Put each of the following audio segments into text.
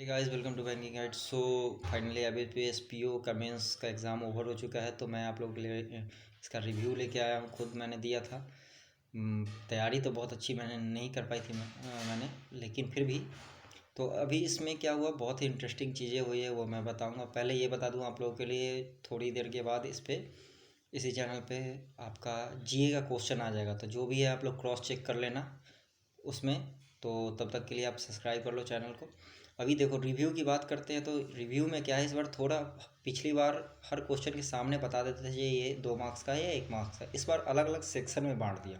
Hey guys, welcome to banking guide. So finally अभी PSPO का mains का exam over हो चुका है, तो मैं आप लोगों के लिए इसका रिव्यू लेके आया हूँ। खुद मैंने दिया था। तैयारी तो बहुत अच्छी मैंने नहीं कर पाई थी मैंने, लेकिन फिर भी तो अभी इसमें क्या हुआ, बहुत ही इंटरेस्टिंग चीज़ें हुई है, वो मैं बताऊँगा। पहले ये बता दूँ आप लोगों के लिए, थोड़ी देर के बाद इसी चैनल पे आपका जीए का क्वेश्चन आ जाएगा, तो जो भी है आप लोग क्रॉस चेक कर लेना उसमें। तो तब तक के लिए आप सब्सक्राइब कर लो चैनल को। अभी देखो, रिव्यू की बात करते हैं तो रिव्यू में क्या है, इस बार थोड़ा, पिछली बार हर क्वेश्चन के सामने बता देते थे ये 2 मार्क्स का है या 1 मार्क्स का। इस बार अलग अलग सेक्शन में बांट दिया।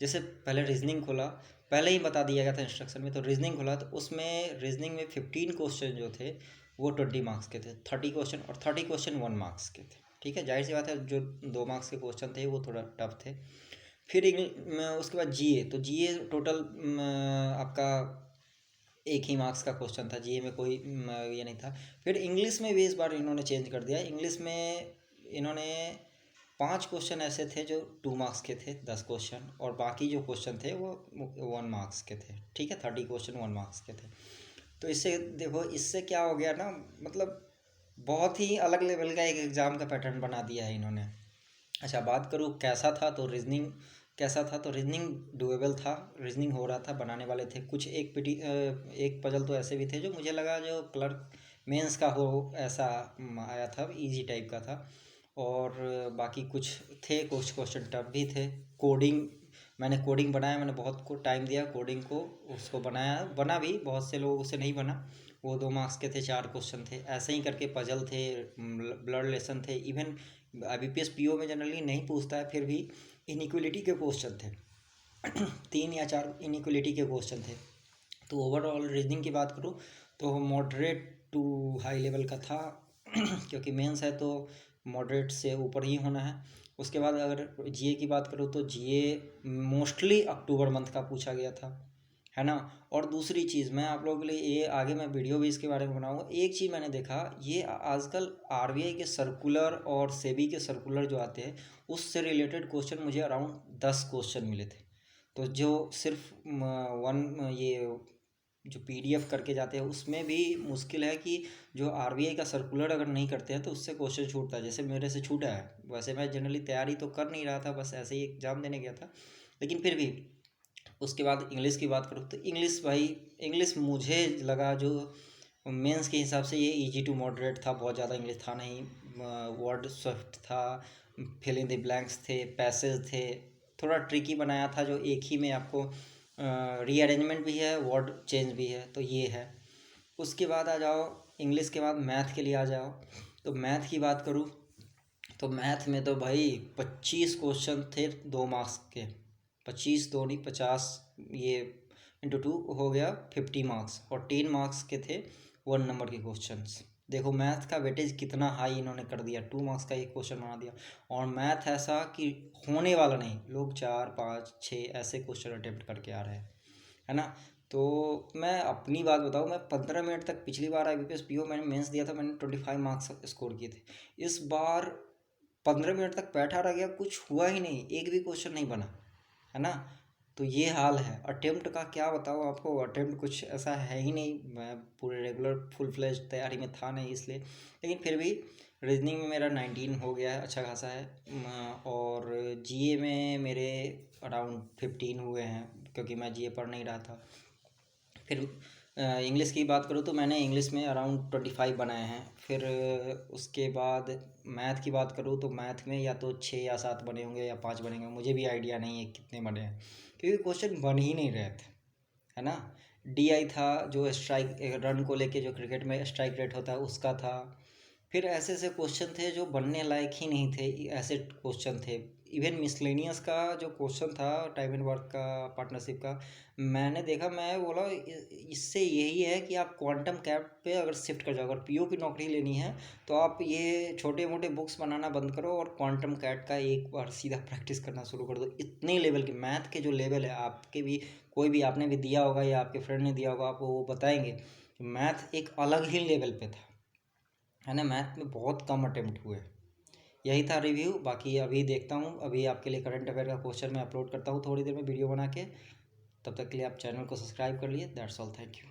जैसे पहले रीजनिंग खोला, पहले ही बता दिया गया था इंस्ट्रक्शन में, तो रीजनिंग खोला तो उसमें रीजनिंग में 15 क्वेश्चन जो थे वो 20 मार्क्स के थे, 30 क्वेश्चन, और 30 क्वेश्चन 1 मार्क्स के थे। ठीक है, जाहिर सी बात है, जो 2 मार्क्स के क्वेश्चन थे वो थोड़ा टफ थे। फिर उसके बाद जीए, तो जीए टोटल आपका 1 ही मार्क्स का क्वेश्चन था। जीए में कोई ये नहीं था। फिर इंग्लिश में भी इस बार इन्होंने चेंज कर दिया। इंग्लिश में इन्होंने 5 क्वेश्चन ऐसे थे जो 2 मार्क्स के थे, 10 क्वेश्चन, और बाकी जो क्वेश्चन थे वो 1 मार्क्स के थे। ठीक है, 30 क्वेश्चन 1 मार्क्स के थे। तो इससे देखो, इससे क्या हो गया ना, मतलब बहुत ही अलग लेवल का एक एग्ज़ाम का पैटर्न बना दिया है इन्होंने। अच्छा, बात करूँ कैसा था, तो रीजनिंग कैसा था, तो रीजनिंग डुएबल था। रीजनिंग हो रहा था, बनाने वाले थे कुछ। एक पजल तो ऐसे भी थे जो मुझे लगा जो क्लर्क मेंस का हो, ऐसा आया था, इजी टाइप का था। और बाकी कुछ थे, कुछ क्वेश्चन टफ भी थे। कोडिंग, मैंने कोडिंग बनाया, मैंने बहुत को टाइम दिया कोडिंग को, उसको बनाया, बना भी, बहुत से लोगों से नहीं बना। वो 2 मार्क्स के थे, 4 क्वेश्चन थे। ऐसे ही करके पजल थे, ब्लड लेसन थे। इवन IBPS PO में जनरली नहीं पूछता है, फिर भी इनइक्वलिटी के क्वेश्चन थे। 3 या 4 इनइक्वलिटी के क्वेश्चन थे। तो ओवरऑल रीजनिंग की बात करूँ तो मॉडरेट टू हाई लेवल का था। क्योंकि मेंस है तो मॉडरेट से ऊपर ही होना है। उसके बाद अगर जीए की बात करूँ तो जीए मोस्टली अक्टूबर मंथ का पूछा गया था, है ना। और दूसरी चीज़, मैं आप लोगों के लिए ये आगे मैं वीडियो भी इसके बारे में बनाऊंगा। एक चीज़ मैंने देखा, ये आजकल आरबीआई के सर्कुलर और सेबी के सर्कुलर जो आते हैं उससे रिलेटेड क्वेश्चन मुझे अराउंड 10 क्वेश्चन मिले थे। तो जो सिर्फ ये जो पीडीएफ करके जाते हैं उसमें भी मुश्किल है कि जो आरबीआई का सर्कुलर अगर नहीं करते हैं तो उससे क्वेश्चन छूटता है, जैसे मेरे से छूटा है। वैसे मैं जनरली तैयारी तो कर नहीं रहा था, बस ऐसे ही एग्ज़ाम देने गया था, लेकिन फिर भी। उसके बाद इंग्लिश की बात करूँ तो इंग्लिश, भाई इंग्लिश मुझे लगा जो मेंस के हिसाब से ये इजी टू मॉडरेट था, बहुत ज़्यादा इंग्लिश था नहीं। वर्ड स्विफ्ट था, फिल इन द ब्लैंक्स थे, पैसेज थे, थोड़ा ट्रिकी बनाया था, जो एक ही में आपको रीअरेंजमेंट भी है, वर्ड चेंज भी है, तो ये है। उसके बाद आ जाओ, इंग्लिश के बाद मैथ के लिए आ जाओ। तो मैथ की बात करूँ तो मैथ में तो भाई 25 क्वेश्चन थे 2 मार्क्स के। 25 दो नहीं, 50, ये इंटू 2 हो गया 50 मार्क्स, और 10 मार्क्स के थे 1 नंबर के क्वेश्चंस। देखो मैथ का वेटेज कितना हाई इन्होंने कर दिया, 2 मार्क्स का एक क्वेश्चन बना दिया। और मैथ ऐसा कि होने वाला नहीं, लोग 4 5 6 ऐसे क्वेश्चन अटेम्प्ट करके आ रहे हैं, है ना। तो मैं अपनी बात बताऊँ, मैं 15 मिनट तक, पिछली बार IBPS PO मैंने मेंस दिया था, मैंने 25 मार्क्स स्कोर किए थे। इस बार 15 मिनट तक बैठा रह गया, कुछ हुआ ही नहीं, एक भी क्वेश्चन नहीं बना, है ना। तो ये हाल है। अटेम्प्ट का क्या बताऊँ आपको, अटेम्प्ट कुछ ऐसा है ही नहीं, मैं पूरे रेगुलर फुल फ्लेज तैयारी में था नहीं इसलिए। लेकिन फिर भी रीजनिंग में मेरा 19 हो गया है, अच्छा खासा है। और जीए में मेरे अराउंड 15 हुए हैं, क्योंकि मैं जीए पढ़ नहीं रहा था। फिर इंग्लिश की बात करूँ तो मैंने इंग्लिश में अराउंड 25 बनाए हैं। फिर उसके बाद मैथ की बात करूँ तो मैथ में या तो 6 या 7 बने होंगे या 5 बनेंगे, मुझे भी आइडिया नहीं है कितने बने हैं, क्योंकि क्वेश्चन बन ही नहीं रहे थे, है ना। DI था, जो स्ट्राइक रन को लेके जो क्रिकेट में स्ट्राइक रेट होता है उसका था। फिर ऐसे ऐसे क्वेश्चन थे जो बनने लायक ही नहीं थे, ऐसे क्वेश्चन थे। इवन मिसलेनियस का जो क्वेश्चन था, टाइम एंड वर्क का, पार्टनरशिप का, मैंने देखा, मैं बोला इससे यही है कि आप क्वांटम कैप पे अगर शिफ्ट कर जाओ, अगर पीओ की नौकरी लेनी है तो आप ये छोटे मोटे बुक्स बनाना बंद करो और क्वांटम कैट का एक बार सीधा प्रैक्टिस करना शुरू कर दो। इतने लेवल के मैथ के जो लेवल है, आपके भी कोई भी आपने भी दिया होगा या आपके फ्रेंड ने दिया होगा, आपको वो बताएंगे, मैथ एक अलग ही लेवल पे था, है ना। मैथ में बहुत कम अटेम्प्ट हुए। यही था रिव्यू। बाकी अभी देखता हूँ, अभी आपके लिए करंट अफेयर का क्वेश्चन मैं अपलोड करता हूँ थोड़ी देर में वीडियो बना के। तब तक के लिए आप चैनल को सब्सक्राइब कर लिए। That's all, thank you.